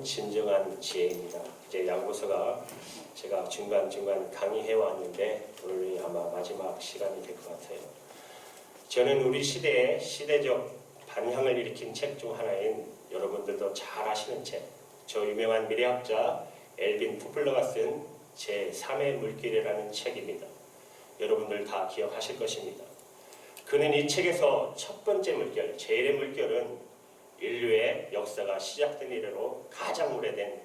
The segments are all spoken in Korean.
진정한 지혜입니다. 이제 양보서가 제가 중간중간 강의해 왔는데 오늘이 아마 마지막 시간이 될 것 같아요. 저는 우리 시대의 시대적 반향을 일으킨 책 중 하나인 여러분들도 잘 아시는 책, 저 유명한 미래학자 엘빈 푸플러가 쓴 제3의 물길이라는 책입니다. 여러분들 다 기억하실 것입니다. 그는 이 책에서 첫 번째 물결, 제1의 물결은 인류의 역사가 시작된 이래로 가장 오래된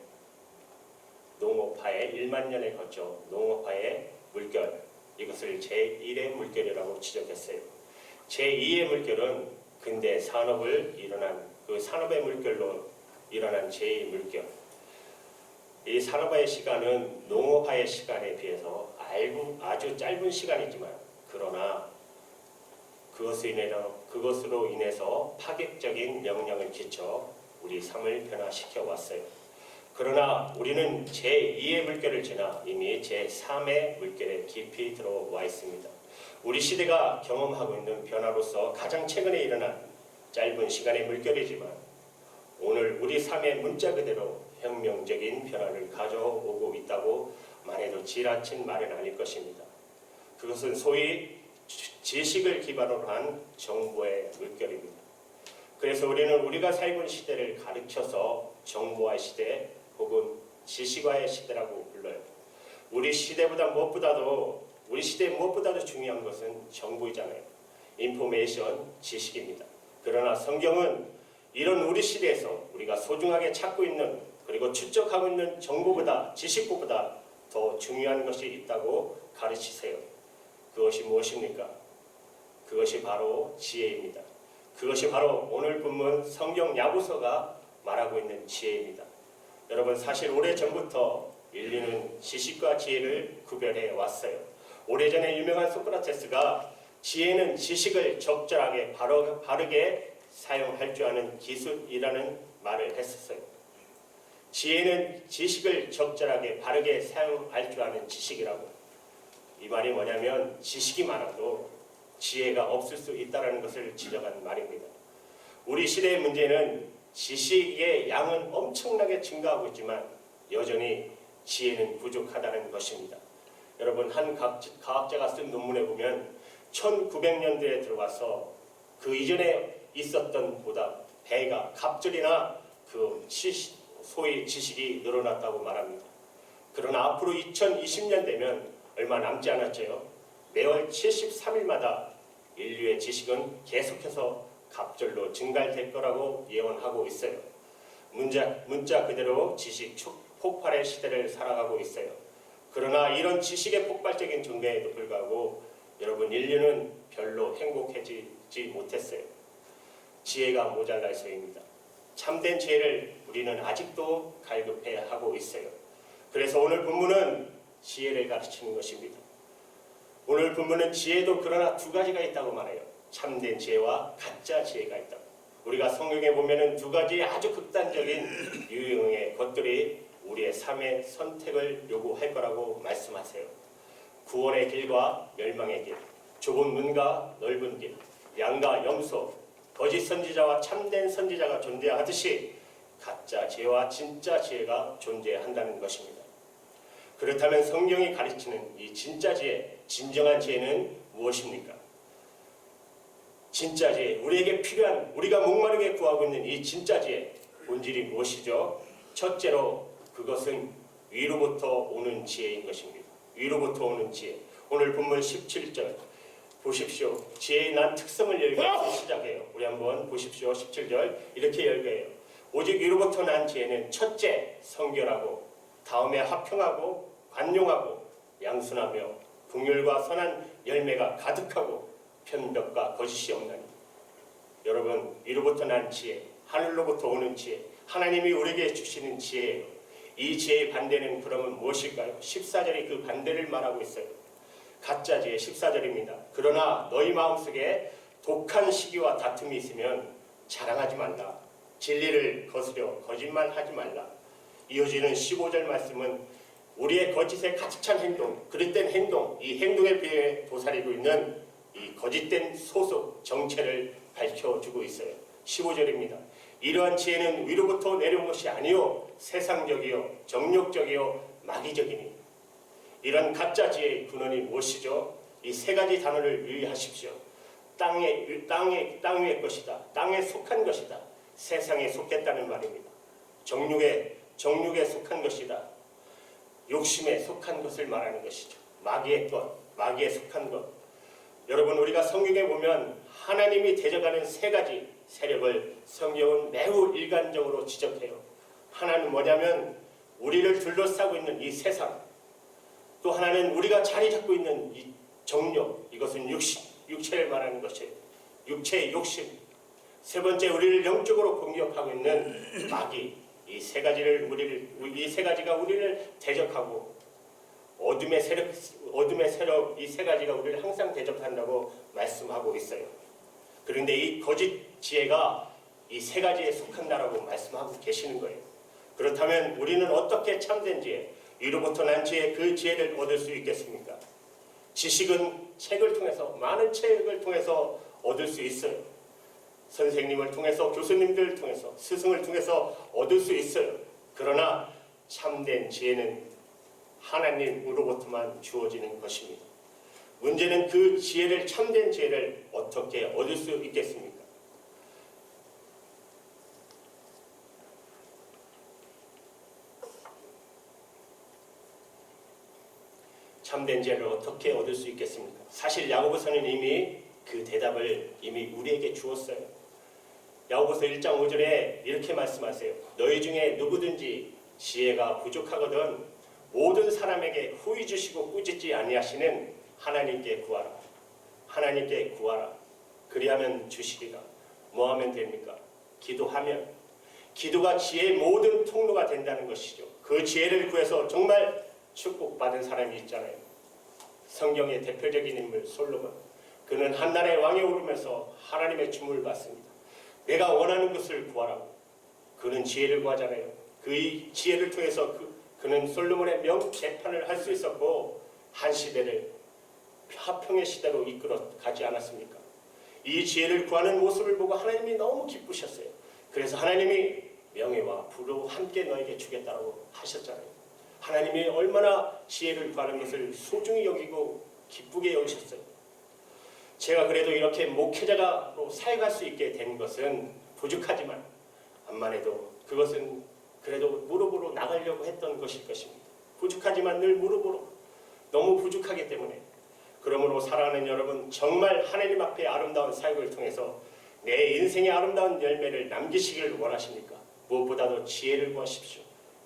농업화의 1만 년에 걸쳐 농업화의 물결, 이것을 제1의 물결이라고 지적했어요. 제2의 물결은 근대 산업을 일어난 그 산업의 물결로 일어난 제2의 물결. 이 산업화의 시간은 농업화의 시간에 비해서 아주 짧은 시간이지만 그러나 그것으로 인해서 파격적인 영향을 끼쳐 우리 삶을 변화시켜 왔어요. 그러나 우리는 제2의 물결을 지나 이미 제3의 물결에 깊이 들어와 있습니다. 우리 시대가 경험하고 있는 변화로서 가장 최근에 일어난 짧은 시간의 물결이지만 오늘 우리 삶의 문자 그대로 혁명적인 변화를 가져오고 있다고 말해도 지나친 말은 아닐 것입니다. 그것은 소위 지식을 기반으로 한 정보의 물결입니다. 그래서 우리는 우리가 살고 있는 시대를 가르쳐서 정보화의 시대 혹은 지식화의 시대라고 불러요. 우리 시대의 무엇보다도 중요한 것은 정보이잖아요. 인포메이션, 지식입니다. 그러나 성경은 이런 우리 시대에서 우리가 소중하게 찾고 있는 그리고 축적하고 있는 정보보다 지식보다 더 중요한 것이 있다고 가르치세요. 그것이 무엇입니까? 그것이 바로 지혜입니다. 그것이 바로 오늘 본문 성경 야고보서가 말하고 있는 지혜입니다. 여러분, 사실 오래전부터 인류는 지식과 지혜를 구별해 왔어요. 오래전에 유명한 소크라테스가 지혜는 지식을 적절하게 바르게 사용할 줄 아는 기술이라는 말을 했었어요. 지혜는 지식을 적절하게 바르게 사용할 줄 아는 지식이라고. 이 말이 뭐냐면 지식이 많아도 지혜가 없을 수 있다는 것을 지적한 말입니다. 우리 시대의 문제는 지식의 양은 엄청나게 증가하고 있지만 여전히 지혜는 부족하다는 것입니다. 여러분, 한 과학자가 쓴 논문에 보면 1900년대에 들어와서 그 이전에 있었던 보다 배가 갑절이나 소위 지식이 늘어났다고 말합니다. 그러나 앞으로 2020년 되면 얼마 남지 않았죠. 매월 73일마다 인류의 지식은 계속해서 갑절로 증가될 거라고 예언하고 있어요. 문자 그대로 지식 폭발의 시대를 살아가고 있어요. 그러나 이런 지식의 폭발적인 증가에도 불구하고 여러분, 인류는 별로 행복해지지 못했어요. 지혜가 모자라서입니다. 참된 지혜를 우리는 아직도 갈급해 하고 있어요. 그래서 오늘 본문은 지혜를 가르치는 것입니다. 오늘 본문은 지혜도 그러나 두 가지가 있다고 말해요. 참된 지혜와 가짜 지혜가 있다. 우리가 성경에 보면은 두 가지 아주 극단적인 유형의 것들이 우리의 삶의 선택을 요구할 거라고 말씀하세요. 구원의 길과 멸망의 길, 좁은 문과 넓은 길, 양과 염소, 거짓 선지자와 참된 선지자가 존재하듯이 가짜 지혜와 진짜 지혜가 존재한다는 것입니다. 그렇다면 성경이 가르치는 이 진짜 지혜, 진정한 지혜는 무엇입니까? 진짜 지혜, 우리에게 필요한, 우리가 목마르게 구하고 있는 이 진짜 지혜, 본질이 무엇이죠? 첫째로 그것은 위로부터 오는 지혜인 것입니다. 위로부터 오는 지혜. 오늘 본문 17절 보십시오. 지혜의 난 특성을 열거해서 시작해요. 우리 한번 보십시오. 17절 이렇게 열거해요. 오직 위로부터 난 지혜는 첫째 성결하고 다음에 화평하고 관용하고 양순하며 긍휼과 선한 열매가 가득하고 편벽과 거짓이 없나니. 여러분, 위로부터 난 지혜, 하늘로부터 오는 지혜, 하나님이 우리에게 주시는 지혜예요. 이 지혜의 반대는 그러면 무엇일까요? 14절이 그 반대를 말하고 있어요. 가짜 지혜 14절입니다. 그러나 너희 마음속에 독한 시기와 다툼이 있으면 자랑하지 말라. 진리를 거스려 거짓말하지 말라. 이어지는 15절 말씀은 우리의 거짓에 가득 찬 행동, 그릇된 행동, 이 행동에 비해 도사리고 있는 이 거짓된 소속 정체를 밝혀주고 있어요. 15절입니다. 이러한 지혜는 위로부터 내려온 것이 아니요 세상적이요 정욕적이요 마귀적이니. 이런 가짜 지혜의 근원이 무엇이죠? 이 세 가지 단어를 유의하십시오. 땅 위의 것이다. 땅에 속한 것이다. 세상에 속했다는 말입니다. 정욕에 속한 것이다. 욕심에 속한 것을 말하는 것이죠. 마귀의 것, 마귀에 속한 것. 여러분, 우리가 성경에 보면 하나님이 대적하는 세 가지 세력을 성경은 매우 일관적으로 지적해요. 하나는 뭐냐면 우리를 둘러싸고 있는 이 세상, 또 하나는 우리가 자리 잡고 있는 이 정욕, 이것은 육체를 말하는 것이에요. 육체의 욕심. 세 번째, 우리를 영적으로 공격하고 있는 마귀. 이 세 가지가 우리를 대적하고 어둠의 세력 이 세 가지가 우리를 항상 대적한다고 말씀하고 있어요. 그런데 이 거짓 지혜가 이 세 가지에 속한다라고 말씀하고 계시는 거예요. 그렇다면 우리는 어떻게 참된 지혜, 위로부터 난 지혜, 그 지혜를 얻을 수 있겠습니까? 지식은 책을 통해서, 많은 책을 통해서 얻을 수 있어요. 선생님을 통해서, 교수님들을 통해서, 스승을 통해서 얻을 수 있어요. 그러나 참된 지혜는 하나님으로부터만 주어지는 것입니다. 문제는 그 지혜를, 참된 지혜를 어떻게 얻을 수 있겠습니까? 참된 지혜를 어떻게 얻을 수 있겠습니까? 사실 야고보서는 이미 그 대답을 이미 우리에게 주었어요. 야고보서 1장 5절에 이렇게 말씀하세요. 너희 중에 누구든지 지혜가 부족하거든 모든 사람에게 후히 주시고 꾸짖지 아니하시는 하나님께 구하라. 하나님께 구하라. 그리하면 주시리라. 뭐 하면 됩니까? 기도하면. 기도가 지혜의 모든 통로가 된다는 것이죠. 그 지혜를 구해서 정말 축복받은 사람이 있잖아요. 성경의 대표적인 인물 솔로몬. 그는 한나라의 왕에 오르면서 하나님의 주문을 받습니다. 내가 원하는 것을 구하라고. 그는 지혜를 구하잖아요. 그 지혜를 통해서 그는 솔로몬의 명재판을 할 수 있었고 한 시대를 화평의 시대로 이끌어 가지 않았습니까? 이 지혜를 구하는 모습을 보고 하나님이 너무 기쁘셨어요. 그래서 하나님이 명예와 부로 함께 너에게 주겠다고 하셨잖아요. 하나님이 얼마나 지혜를 구하는 것을 소중히 여기고 기쁘게 여기셨어요. 제가 그래도 이렇게 목회자로 사역할 수 있게 된 것은 부족하지만 암만 해도 그것은 그래도 무릎으로 나가려고 했던 것일 것입니다. 부족하지만 늘 무릎으로, 너무 부족하기 때문에. 그러므로 사랑하는 여러분, 정말 하나님 앞에 아름다운 사역을 통해서 내 인생의 아름다운 열매를 남기시기를 원하십니까? 무엇보다도 지혜를 구하십시오.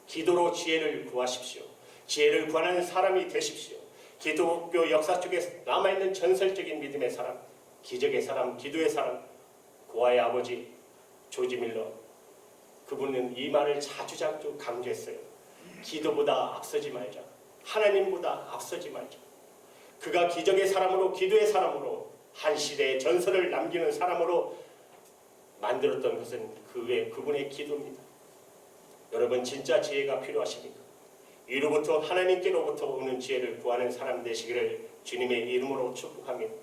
기도로 지혜를 구하십시오. 지혜를 구하는 사람이 되십시오. 기독교 역사 속에 남아있는 전설적인 믿음의 사람, 기적의 사람, 기도의 사람, 고아의 아버지 조지 밀러, 그분은 이 말을 자주 강조했어요. 기도보다 앞서지 말자. 하나님보다 앞서지 말자. 그가 기적의 사람으로, 기도의 사람으로, 한 시대의 전설을 남기는 사람으로 만들었던 것은 그분의 기도입니다. 여러분, 진짜 지혜가 필요하십니까? 위로부터, 하나님께로부터 오는 지혜를 구하는 사람 되시기를 주님의 이름으로 축복합니다.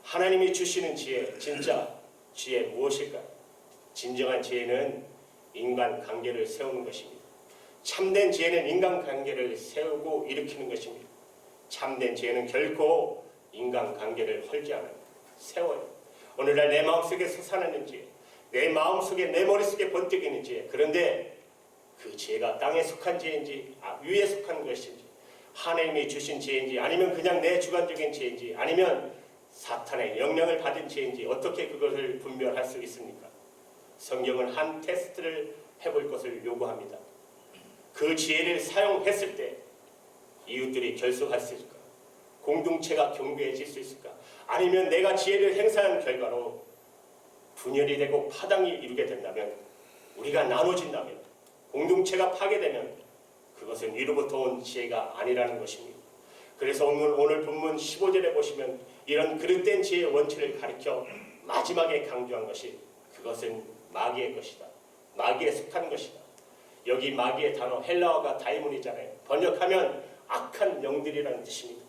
하나님이 주시는 지혜, 진짜 지혜 무엇일까요? 진정한 지혜는 인간관계를 세우는 것입니다. 참된 지혜는 인간관계를 세우고 일으키는 것입니다. 참된 지혜는 결코 인간관계를 헐지 않아요. 세워요. 오늘날 내 마음속에 솟아나는 지혜, 내 마음속에, 내 머릿속에 번뜩이는 지혜. 그런데 그 지혜가 땅에 속한 지혜인지 위에 속한 것인지, 하나님이 주신 지혜인지, 아니면 그냥 내 주관적인 지혜인지, 아니면 사탄의 영향을 받은 지혜인지 어떻게 그것을 분별할 수 있습니까? 성경은 한 테스트를 해볼 것을 요구합니다. 그 지혜를 사용했을 때 이웃들이 결속할 수 있을까? 공동체가 경배해질 수 있을까? 아니면 내가 지혜를 행사한 결과로 분열이 되고 파당이 이루게 된다면, 우리가 나눠진다면, 공동체가 파괴되면 그것은 위로부터 온 지혜가 아니라는 것입니다. 그래서 오늘 본문 15절에 보시면 이런 그릇된 지혜의 원칙을 가리켜 마지막에 강조한 것이, 그것은 마귀의 것이다. 마귀에 속한 것이다. 여기 마귀의 단어 헬라어가 다이몬이잖아요. 번역하면 악한 영들이라는 뜻입니다.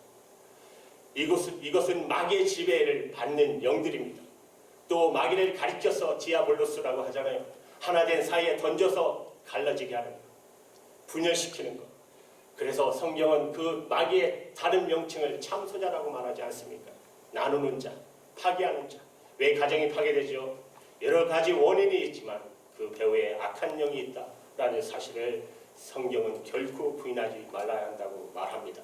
이것은 마귀의 지배를 받는 영들입니다. 또 마귀를 가리켜서 디아볼로스라고 하잖아요. 하나 된 사이에 던져서 갈라지게 하는 것, 분열시키는 것. 그래서 성경은 그 마귀의 다른 명칭을 참소자라고 말하지 않습니까? 나누는 자, 파괴하는 자. 왜 가정이 파괴되죠? 여러 가지 원인이 있지만 그 배후에 악한 영이 있다라는 사실을 성경은 결코 부인하지 말아야 한다고 말합니다.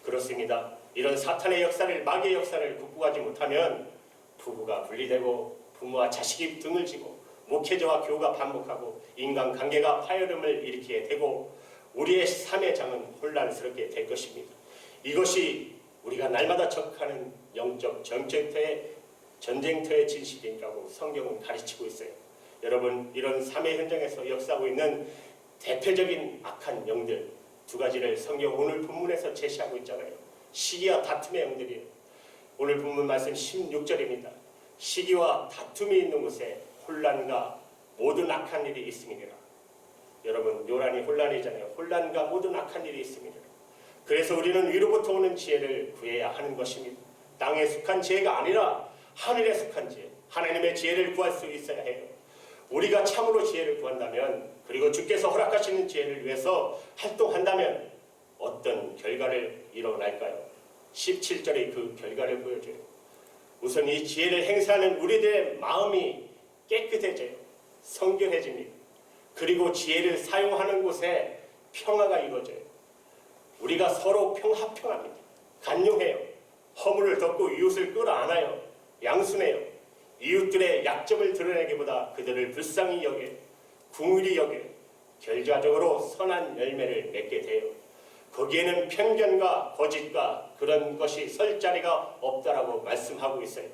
그렇습니다. 이런 사탄의 역사를, 마귀의 역사를 극복하지 못하면 부부가 분리되고 부모와 자식이 등을 지고 목회자와 교우가 반목하고 인간관계가 파열음을 일으키게 되고 우리의 삶의 장은 혼란스럽게 될 것입니다. 이것이 우리가 날마다 적하는 영적 전쟁터의 진실이라고 성경은 가르치고 있어요. 여러분, 이런 삶의 현장에서 역사하고 있는 대표적인 악한 영들 두 가지를 성경 오늘 본문에서 제시하고 있잖아요. 시기와 다툼의 영들이에요. 오늘 본문 말씀 16절입니다. 시기와 다툼이 있는 곳에 혼란과 모든 악한 일이 있음이니라. 여러분, 요란이 혼란이잖아요. 혼란과 모든 악한 일이 있음이니라. 그래서 우리는 위로부터 오는 지혜를 구해야 하는 것입니다. 땅에 속한 지혜가 아니라 하늘에 속한 지혜, 하나님의 지혜를 구할 수 있어야 해요. 우리가 참으로 지혜를 구한다면, 그리고 주께서 허락하시는 지혜를 위해서 활동한다면 어떤 결과를 이뤄날까요? 17절의 그 결과를 보여줘요. 우선 이 지혜를 행사하는 우리들의 마음이 깨끗해져요. 성결해집니다. 그리고 지혜를 사용하는 곳에 평화가 이루어져요. 우리가 서로 합평합니다. 간용해요. 허물을 덮고 이웃을 끌어안아요. 양순해요. 이웃들의 약점을 드러내기보다 그들을 불쌍히 여겨, 궁휼히 여겨 결과적으로 선한 열매를 맺게 돼요. 거기에는 편견과 거짓과 그런 것이 설 자리가 없다라고 말씀하고 있어요.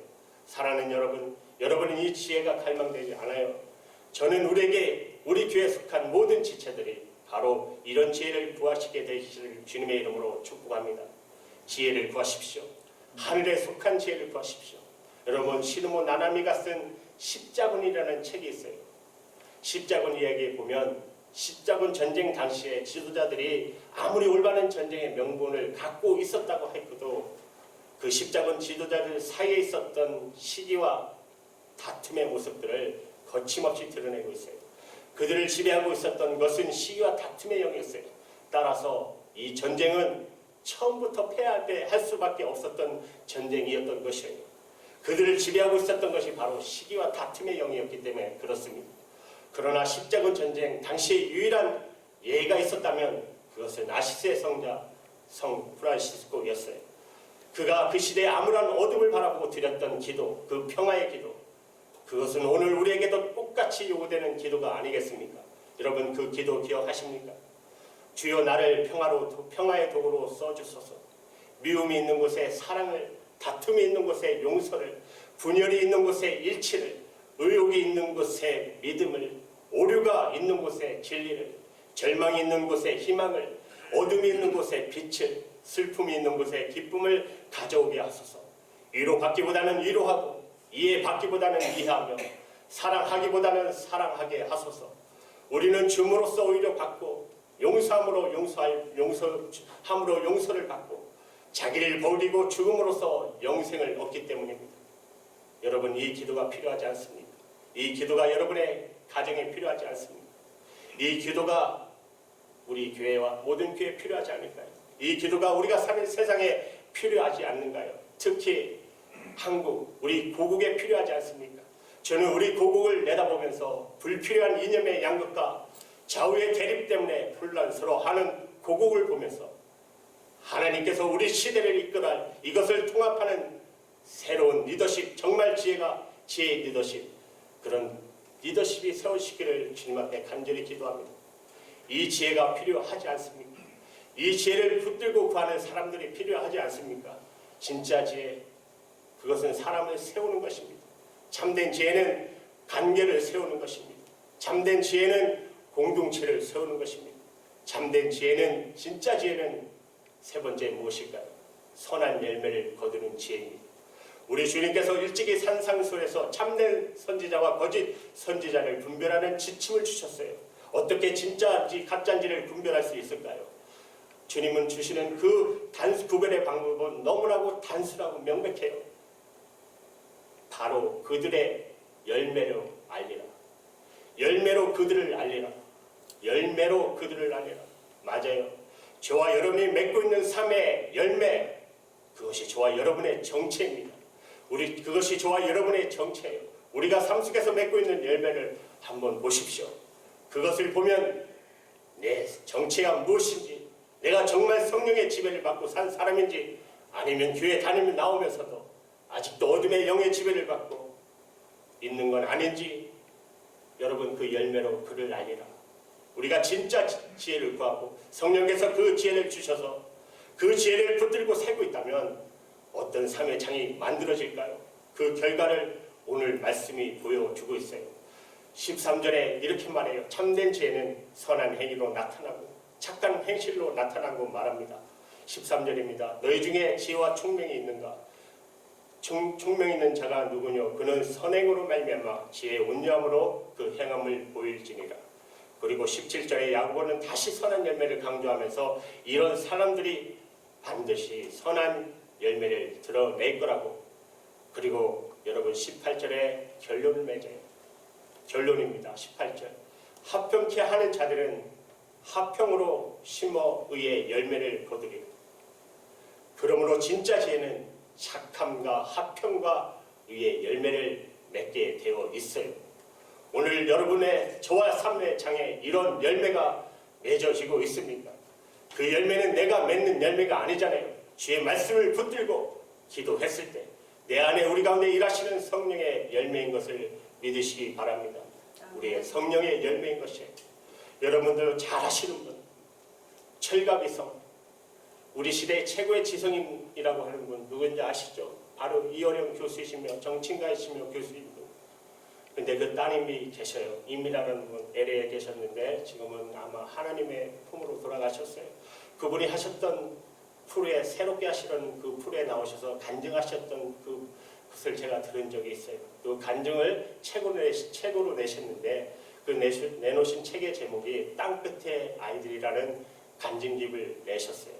사랑하는 여러분, 여러분은 이 지혜가 갈망되지 않아요. 저는 우리 교회에 속한 모든 지체들이 바로 이런 지혜를 구하시게 되시길 주님의 이름으로 축복합니다. 지혜를 구하십시오. 하늘에 속한 지혜를 구하십시오. 여러분, 시드모 나나미가 쓴 십자군이라는 책이 있어요. 십자군 이야기에 보면 십자군 전쟁 당시에 지도자들이 아무리 올바른 전쟁의 명분을 갖고 있었다고 해도 그 십자군 지도자들 사이에 있었던 시기와 다툼의 모습들을 거침없이 드러내고 있어요. 그들을 지배하고 있었던 것은 시기와 다툼의 영이었어요. 따라서 이 전쟁은 처음부터 패할 수밖에 없었던 전쟁이었던 것이에요. 그들을 지배하고 있었던 것이 바로 시기와 다툼의 영이었기 때문에 그렇습니다. 그러나 십자군 전쟁 당시에 유일한 예가 있었다면 그것은 아시스의 성자 성 프란시스코였어요. 그가 그 시대의 암울한 어둠을 바라보고 드렸던 기도, 그 평화의 기도, 그것은 오늘 우리에게도 똑같이 요구되는 기도가 아니겠습니까? 여러분, 그 기도 기억하십니까? 주여 나를 평화의 도구로 써주소서. 미움이 있는 곳에 사랑을, 다툼이 있는 곳에 용서를, 분열이 있는 곳에 일치를, 의욕이 있는 곳에 믿음을, 오류가 있는 곳에 진리를, 절망이 있는 곳에 희망을, 어둠이 있는 곳에 빛을, 슬픔이 있는 곳에 기쁨을 가져오게 하소서. 위로받기보다는 위로하고 이해받기보다는 이해하며 사랑하기보다는 사랑하게 하소서. 우리는 줌으로써 오히려 받고 용서함으로 용서를 받고 자기를 버리고 죽음으로써 영생을 얻기 때문입니다. 여러분, 이 기도가 필요하지 않습니까? 이 기도가 여러분의 가정에 필요하지 않습니까? 이 기도가 우리 교회와 모든 교회에 필요하지 않을까요? 이 기도가 우리가 사는 세상에 필요하지 않는가요? 특히 한국, 우리 고국에 필요하지 않습니까? 저는 우리 고국을 내다보면서 불필요한 이념의 양극과 좌우의 대립 때문에 혼란스러워하는 고국을 보면서 하나님께서 우리 시대를 이끌어 이것을 통합하는 새로운 리더십, 정말 지혜의 리더십, 그런 리더십이 세워지기를 주님 앞에 간절히 기도합니다. 이 지혜가 필요하지 않습니까? 이 지혜를 붙들고 구하는 사람들이 필요하지 않습니까? 진짜 지혜, 그것은 사람을 세우는 것입니다. 참된 지혜는 관계를 세우는 것입니다. 참된 지혜는 공동체를 세우는 것입니다. 참된 지혜는, 진짜 지혜는 세 번째 무엇일까요? 선한 열매를 거두는 지혜입니다. 우리 주님께서 일찍이 산상수에서 참된 선지자와 거짓 선지자를 분별하는 지침을 주셨어요. 어떻게 진짜인지 가짜인지를 분별할 수 있을까요? 주님은 주시는 그 구별의 방법은 너무나도 단순하고 명백해요. 바로 그들의 열매로 알리라. 열매로 그들을 알리라. 열매로 그들을 알리라. 맞아요. 저와 여러분이 맺고 있는 삶의 열매, 그것이 저와 여러분의 정체입니다. 그것이 저와 여러분의 정체예요. 우리가 삶 속에서 맺고 있는 열매를 한번 보십시오. 그것을 보면 내 정체가 무엇인지, 내가 정말 성령의 지배를 받고 산 사람인지, 아니면 교회 다니며 나오면서도 아직도 어둠의 영의 지배를 받고 있는 건 아닌지, 여러분 그 열매로 그를 알리라. 우리가 진짜 지혜를 구하고 성령께서 그 지혜를 주셔서 그 지혜를 붙들고 살고 있다면 어떤 삶의 장이 만들어질까요? 그 결과를 오늘 말씀이 보여주고 있어요. 13절에 이렇게 말해요. 참된 지혜는 선한 행위로 나타나고 착한 행실로 나타나고 말합니다. 13절입니다. 너희 중에 지혜와 총명이 있는가? 총명 있는 자가 누구뇨? 그는 선행으로 말미암아 지혜의 온유함으로 그 행함을 보일지니라. 그리고 17절에 야고보는 다시 선한 열매를 강조하면서 이런 사람들이 반드시 선한 열매를 드러낼 거라고. 그리고 여러분 18절에 결론을 맺어요. 결론입니다. 18절. 합평케 하는 자들은 합평으로 심어 의의 열매를 거두리라. 그러므로 진짜 지혜는 착함과 합평과 의의 열매를 맺게 되어 있어요. 오늘 여러분의 저와 삶의 장에 이런 열매가 맺어지고 있습니까? 그 열매는 내가 맺는 열매가 아니잖아요. 주의 말씀을 붙들고 기도했을 때 내 안에 우리 가운데 일하시는 성령의 열매인 것을 믿으시기 바랍니다. 우리의 성령의 열매인 것이에요. 여러분들 잘 아시는 분, 철갑이성, 우리 시대의 최고의 지성인이라고 하는 분 누군지 아시죠? 바로 이어령 교수이시며 정치가이시며 교수인 분. 근데 그 따님이 계셔요. 임이라는 분, LA에 계셨는데 지금은 아마 하나님의 품으로 돌아가셨어요. 그분이 하셨던 프로에, 새롭게 하시던 그 프로에 나오셔서 간증하셨던 그것을 제가 들은 적이 있어요. 그 간증을 책으로 내셨는데 그 내놓으신 책의 제목이 땅끝의 아이들이라는 간증집을 내셨어요.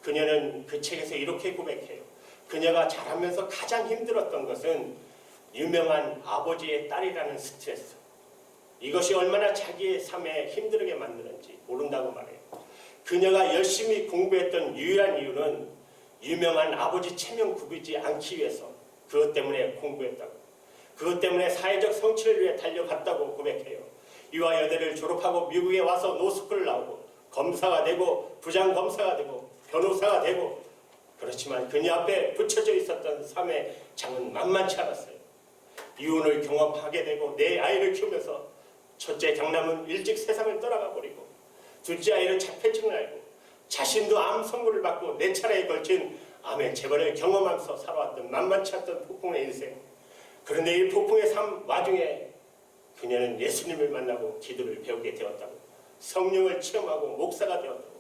그녀는 그 책에서 이렇게 고백해요. 그녀가 자라면서 가장 힘들었던 것은 유명한 아버지의 딸이라는 스트레스. 이것이 얼마나 자기의 삶에 힘들게 만드는지 모른다고 말해요. 그녀가 열심히 공부했던 유일한 이유는 유명한 아버지 체면 굽이지 않기 위해서 그것 때문에 공부했다고. 그것 때문에 사회적 성취를 위해 달려갔다고 고백해요. 유아여대를 졸업하고 미국에 와서 노스쿨을 나오고 검사가 되고 부장검사가 되고 변호사가 되고, 그렇지만 그녀 앞에 붙여져 있었던 삶의 장은 만만치 않았어요. 이혼을 경험하게 되고 내 아이를 키우면서 첫째 장남은 일찍 세상을 떠나가 버리고 둘째 아이는 자폐증을 앓고 자신도 암 선고를 받고 4차례에 걸친 암의 재발을 경험하면서 살아왔던 만만치 않던 폭풍의 인생. 그런데 이 폭풍의 삶 와중에 그녀는 예수님을 만나고 기도를 배우게 되었다고. 성령을 체험하고 목사가 되었다고.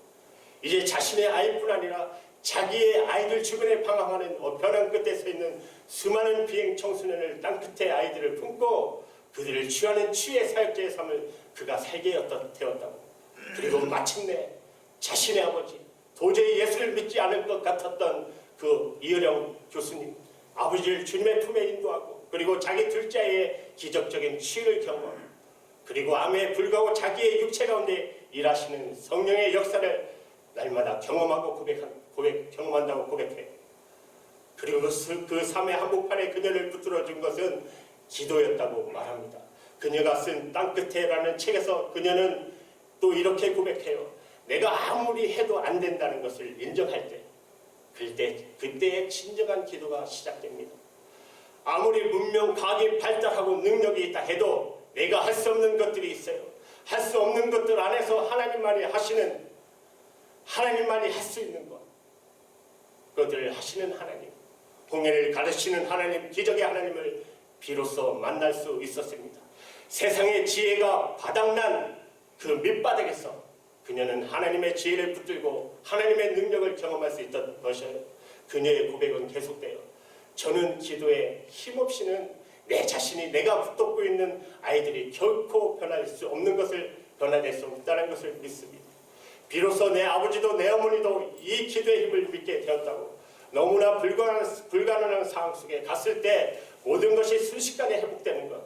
이제 자신의 아이뿐 아니라 자기의 아이들 주변에 방황하는 벼랑 끝에 서 있는 수많은 비행 청소년을 땅끝의 아이들을 품고 그들을 취하는 취의 사역자의 삶을 그가 살게 되었다고. 그리고 마침내 자신의 아버지, 도저히 예수를 믿지 않을 것 같았던 그 이어령 교수님, 아버지를 주님의 품에 인도하고 그리고 자기 둘째 아이의 기적적인 치유를 경험, 그리고 암에 불구하고 자기의 육체 가운데 일하시는 성령의 역사를 날마다 경험하고 경험한다고 고백해요. 그리고 그 삶의 한복판에 그녀를 붙들어준 것은 기도였다고 말합니다. 그녀가 쓴 땅끝에라는 책에서 그녀는 또 이렇게 고백해요. 내가 아무리 해도 안 된다는 것을 인정할 때, 그때의 진정한 기도가 시작됩니다. 아무리 문명, 과학이 발달하고 능력이 있다 해도 내가 할 수 없는 것들이 있어요. 할 수 없는 것들 안에서 하나님만이 할 수 있는 것, 그것들을 하시는 하나님, 홍해를 가르치는 하나님, 기적의 하나님을 비로소 만날 수 있었습니다. 세상의 지혜가 바닥난 그 밑바닥에서 그녀는 하나님의 지혜를 붙들고 하나님의 능력을 경험할 수 있던 것이에요. 그녀의 고백은 계속돼요. 저는 기도에 힘없이는 내 자신이 내가 붙잡고 있는 아이들이 결코 변화될 수 없다는 것을 믿습니다. 비로소 내 아버지도 내 어머니도 이 기도의 힘을 믿게 되었다고. 너무나 불가능한 상황 속에 갔을 때 모든 것이 순식간에 회복되는 것,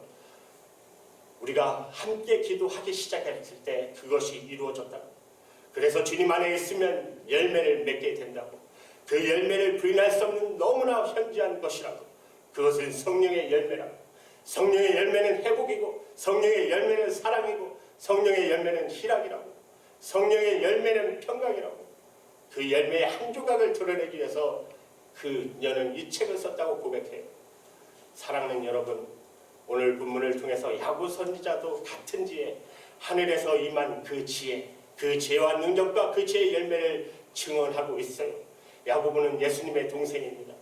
우리가 함께 기도하기 시작했을 때 그것이 이루어졌다고. 그래서 주님 안에 있으면 열매를 맺게 된다고. 그 열매를 부인할 수 없는 너무나 현저한 것이라고. 그것은 성령의 열매라고. 성령의 열매는 회복이고, 성령의 열매는 사랑이고, 성령의 열매는 희락이라고. 성령의 열매는 평강이라고. 그 열매의 한 조각을 드러내기 위해서 그녀는 이 책을 썼다고 고백해요. 사랑하는 여러분, 오늘 본문을 통해서 야곱 선지자도 같은 지혜, 하늘에서 임한 그 지혜, 그 지혜와 능력과 그 지혜의 열매를 증언하고 있어요. 야고보는 예수님의 동생입니다.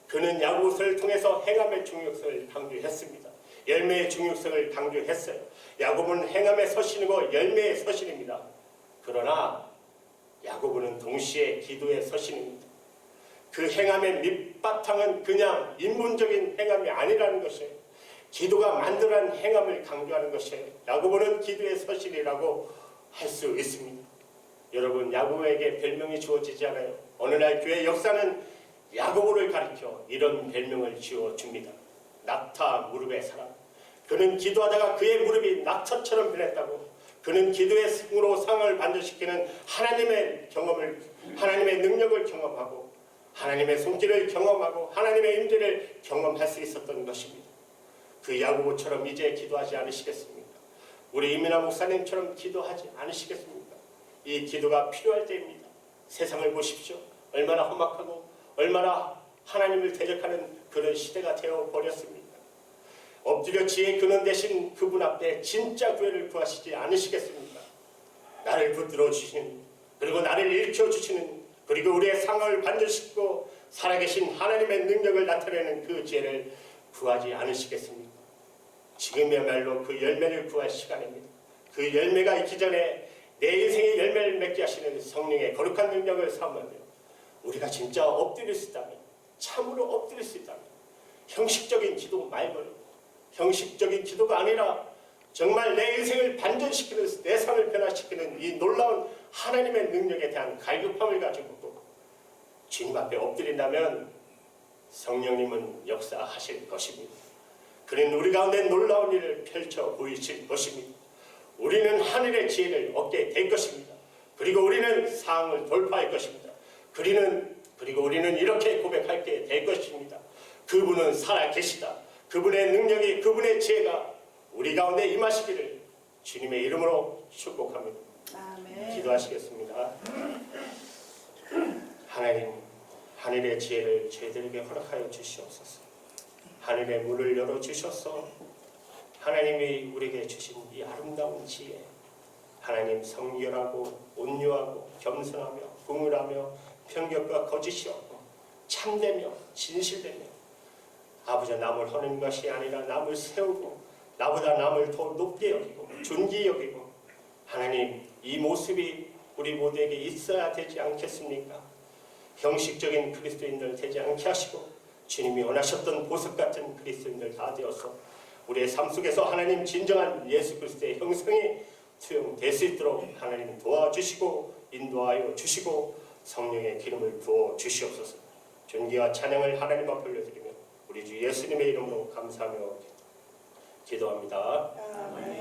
그는 야고보서를 통해서 행함의 중요성을 강조했습니다. 열매의 중요성을 강조했어요. 야고보는 행함의 서신이고 열매의 서신입니다. 그러나 야고보는 동시에 기도의 서신입니다. 그 행함의 밑바탕은 그냥 인문적인 행함이 아니라는 것이에요. 기도가 만들어낸 행함을 강조하는 것이에요. 야고보는 기도의 서신이라고 할 수 있습니다. 여러분, 야고보에게 별명이 주어지지 않아요. 어느 날 교회 역사는 야고보를 가리켜 이런 별명을 지어줍니다. 낙타 무릎의 사람. 그는 기도하다가 그의 무릎이 낙타처럼 변했다고. 그는 기도의 승으로 상을 반전시키는 하나님의 능력을 경험하고 하나님의 손길을 경험하고 하나님의 임재를 경험할 수 있었던 것입니다. 그 야고보처럼 이제 기도하지 않으시겠습니까? 우리 이민아 목사님처럼 기도하지 않으시겠습니까? 이 기도가 필요할 때입니다. 세상을 보십시오. 얼마나 험악하고 얼마나 하나님을 대적하는 그런 시대가 되어버렸습니까? 엎드려 지혜 근원 되신 그분 앞에 진짜 구애를 구하시지 않으시겠습니까? 나를 붙들어 주시는, 그리고 나를 일으켜 주시는, 그리고 우리의 상황을 반전시키고 살아계신 하나님의 능력을 나타내는 그 지혜를 구하지 않으시겠습니까? 지금이야말로 그 열매를 구할 시간입니다. 그 열매가 있기 전에 내 인생의 열매를 맺게 하시는 성령의 거룩한 능력을 사모하며 우리가 진짜 엎드릴 수 있다면, 참으로 엎드릴 수 있다면, 형식적인 기도 말고요. 형식적인 기도가 아니라 정말 내 인생을 반전시키는, 내 삶을 변화시키는 이 놀라운 하나님의 능력에 대한 갈급함을 가지고 주님 앞에 엎드린다면 성령님은 역사하실 것입니다. 그는 우리 가운데 놀라운 일을 펼쳐 보이실 것입니다. 우리는 하늘의 지혜를 얻게 될 것입니다. 그리고 우리는 상황을 돌파할 것입니다. 그리고 우리는 이렇게 고백하게 될 것입니다. 그분은 살아계시다. 그분의 능력이, 그분의 지혜가 우리 가운데 임하시기를 주님의 이름으로 축복합니다. 아멘. 기도하시겠습니다. 하나님, 하늘의 지혜를 저희들에게 허락하여 주시옵소서. 하늘의 문을 열어주셔서 하나님이 우리에게 주신 이 아름다운 지혜, 하나님 성결하고 온유하고 겸손하며 긍휼하며 편견과 거짓이 없고 참되며 진실되며 아버지, 남을 허는 것이 아니라 남을 세우고 나보다 남을 더 높게 여기고 존귀히 여기고, 하나님, 이 모습이 우리 모두에게 있어야 되지 않겠습니까? 형식적인 그리스도인들 되지 않게 하시고 주님이 원하셨던 보석 같은 그리스도인들 다 되어서 우리의 삶 속에서 하나님 진정한 예수 그리스도의 형성이 투영될 수 있도록 하나님 도와주시고 인도하여 주시고 성령의 기름을 부어 주시옵소서. 존귀와 찬양을 하나님 앞에 올려드리며 우리 주 예수님의 이름으로 감사하며 기도합니다. 아멘.